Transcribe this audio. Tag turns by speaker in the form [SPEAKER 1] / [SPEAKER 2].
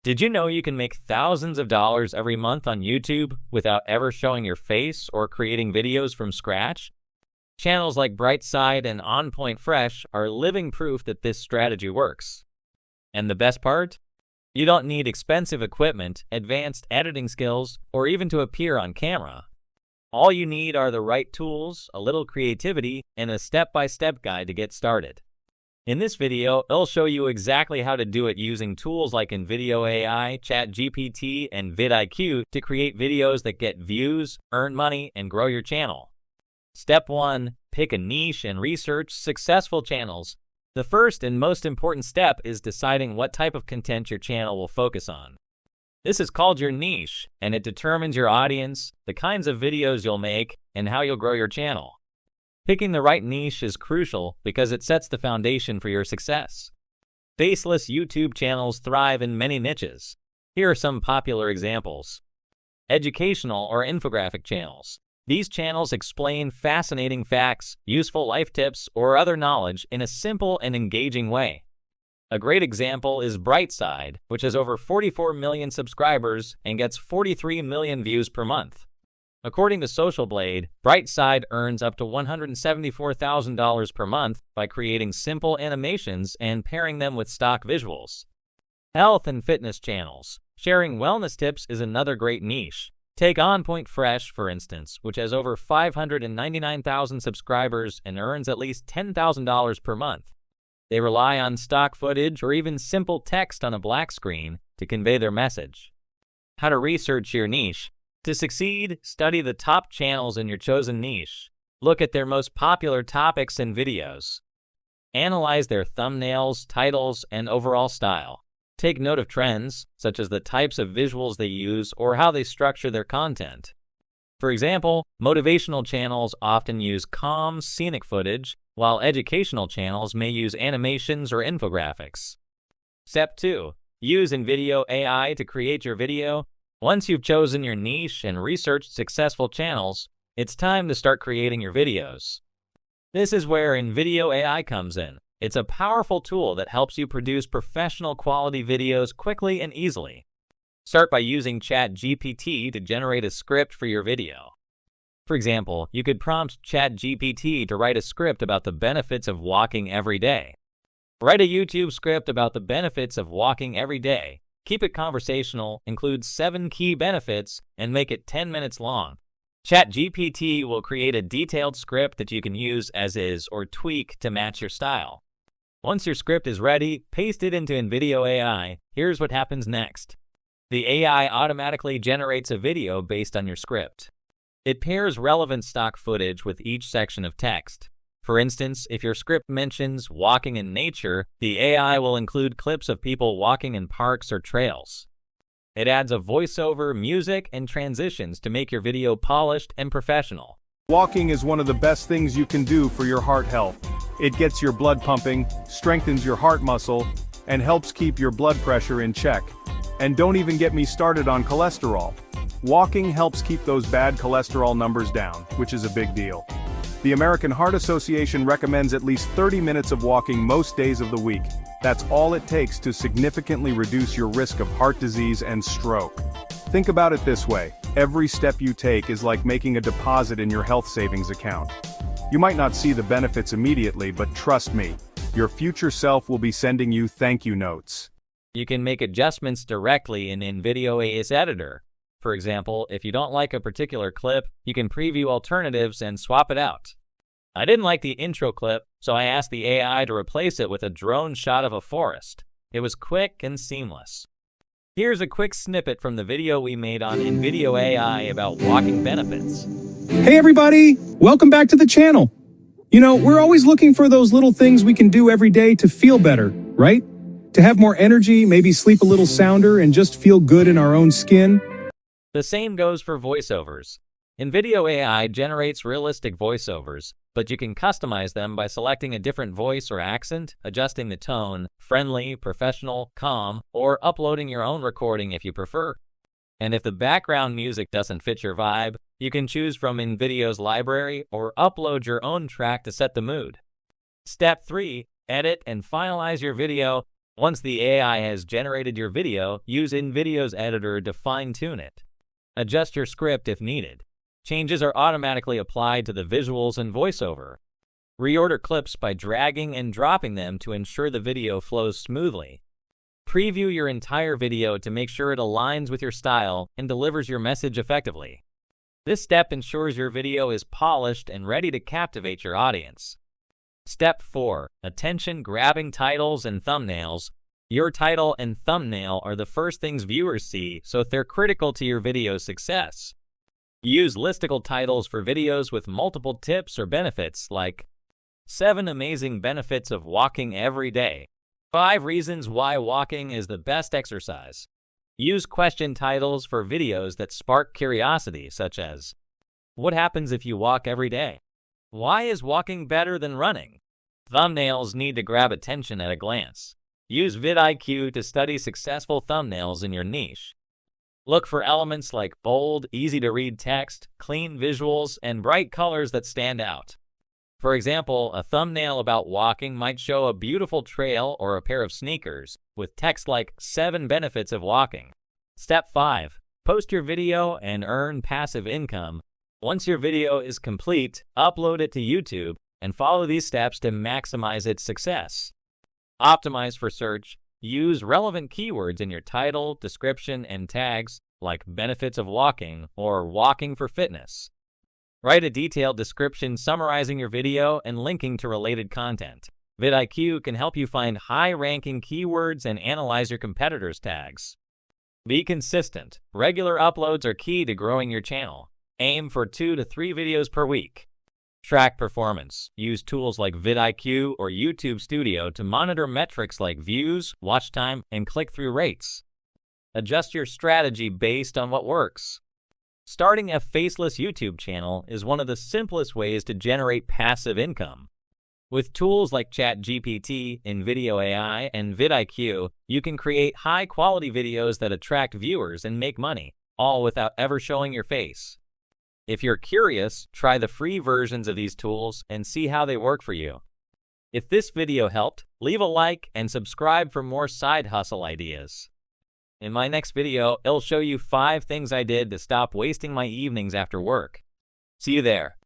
[SPEAKER 1] Did you know you can make thousands of dollars every month on YouTube without ever showing your face or creating videos from scratch? Channels like Brightside and On Point Fresh are living proof that this strategy works. And the best part? You don't need expensive equipment, advanced editing skills, or even to appear on camera. All you need are the right tools, a little creativity, and a step-by-step guide to get started. In this video, I'll show you exactly how to do it using tools like InVideo AI, ChatGPT, and VidIQ to create videos that get views, earn money, and grow your channel. Step 1. Pick a niche and research successful channels. The first and most important step is deciding what type of content your channel will focus on. This is called your niche, and it determines your audience, the kinds of videos you'll make, and how you'll grow your channel. Picking the right niche is crucial because it sets the foundation for your success. Faceless YouTube channels thrive in many niches. Here are some popular examples. Educational or infographic channels. These channels explain fascinating facts, useful life tips, or other knowledge in a simple and engaging way. A great example is Brightside, which has over 44 million subscribers and gets 43 million views per month. According to Social Blade, Brightside earns up to $174,000 per month by creating simple animations and pairing them with stock visuals. Health and fitness channels. Sharing wellness tips is another great niche. Take On Point Fresh, for instance, which has over 599,000 subscribers and earns at least $10,000 per month. They rely on stock footage or even simple text on a black screen to convey their message. How to research your niche. To succeed, study the top channels in your chosen niche. Look at their most popular topics and videos. Analyze their thumbnails, titles, and overall style. Take note of trends, such as the types of visuals they use or how they structure their content. For example, motivational channels often use calm, scenic footage, while educational channels may use animations or infographics. Step 2. Use InVideo AI to create your video. Once you've chosen your niche and researched successful channels, it's time to start creating your videos. This is where InVideo AI comes in. It's a powerful tool that helps you produce professional quality videos quickly and easily. Start by using ChatGPT to generate a script for your video. For example, you could prompt ChatGPT to write a script about the benefits of walking every day. Write a YouTube script about the benefits of walking every day. Keep it conversational, include 7 key benefits, and make it 10 minutes long. ChatGPT will create a detailed script that you can use as is or tweak to match your style. Once your script is ready, paste it into InVideo AI. Here's what happens next. The AI automatically generates a video based on your script. It pairs relevant stock footage with each section of text. For instance, if your script mentions walking in nature, the AI will include clips of people walking in parks or trails. It adds a voiceover, music, and transitions to make your video polished and professional.
[SPEAKER 2] Walking is one of the best things you can do for your heart health. It gets your blood pumping, strengthens your heart muscle, and helps keep your blood pressure in check. And don't even get me started on cholesterol. Walking helps keep those bad cholesterol numbers down, which is a big deal. The American Heart Association recommends at least 30 minutes of walking most days of the week. That's all it takes to significantly reduce your risk of heart disease and stroke. Think about it this way, every step you take is like making a deposit in your health savings account. You might not see the benefits immediately, but trust me, your future self will be sending you thank you notes.
[SPEAKER 1] You can make adjustments directly in InVideo AI's editor. For example, if you don't like a particular clip, you can preview alternatives and swap it out. I didn't like the intro clip, so I asked the AI to replace it with a drone shot of a forest. It was quick and seamless. Here's a quick snippet from the video we made on InVideo AI about walking benefits.
[SPEAKER 3] Hey everybody, welcome back to the channel. You know, we're always looking for those little things we can do every day to feel better, right? To have more energy, maybe sleep a little sounder, and just feel good in our own skin.
[SPEAKER 1] The same goes for voiceovers. InVideo AI generates realistic voiceovers, but you can customize them by selecting a different voice or accent, adjusting the tone, friendly, professional, calm, or uploading your own recording if you prefer. And if the background music doesn't fit your vibe, you can choose from InVideo's library or upload your own track to set the mood. Step 3. Edit and finalize your video. Once the AI has generated your video, use InVideo's editor to fine-tune it. Adjust your script if needed. Changes are automatically applied to the visuals and voiceover. Reorder clips by dragging and dropping them to ensure the video flows smoothly. Preview your entire video to make sure it aligns with your style and delivers your message effectively. This step ensures your video is polished and ready to captivate your audience. Step 4. Attention-grabbing titles and thumbnails. Your title and thumbnail are the first things viewers see, so they're critical to your video's success. Use listicle titles for videos with multiple tips or benefits, like 7 amazing benefits of walking every day, 5 reasons why walking is the best exercise. Use question titles for videos that spark curiosity, such as, what happens if you walk every day? Why is walking better than running? Thumbnails need to grab attention at a glance. Use VidIQ to study successful thumbnails in your niche. Look for elements like bold, easy-to-read text, clean visuals, and bright colors that stand out. For example, a thumbnail about walking might show a beautiful trail or a pair of sneakers, with text like 7 benefits of walking. Step 5. Post your video and earn passive income. Once your video is complete, upload it to YouTube and follow these steps to maximize its success. Optimize for search. Use relevant keywords in your title, description, and tags like benefits of walking or walking for fitness. Write a detailed description summarizing your video and linking to related content. VidIQ can help you find high-ranking keywords and analyze your competitors' tags. Be consistent. Regular uploads are key to growing your channel. Aim for 2 to 3 videos per week. Track performance. Use tools like vidIQ or YouTube Studio to monitor metrics like views, watch time, and click-through rates. Adjust your strategy based on what works. Starting a faceless YouTube channel is one of the simplest ways to generate passive income. With tools like ChatGPT, InVideo AI, and VidIQ, you can create high-quality videos that attract viewers and make money, all without ever showing your face. If you're curious, try the free versions of these tools and see how they work for you. If this video helped, leave a like and subscribe for more side hustle ideas. In my next video, I'll show you 5 things I did to stop wasting my evenings after work. See you there.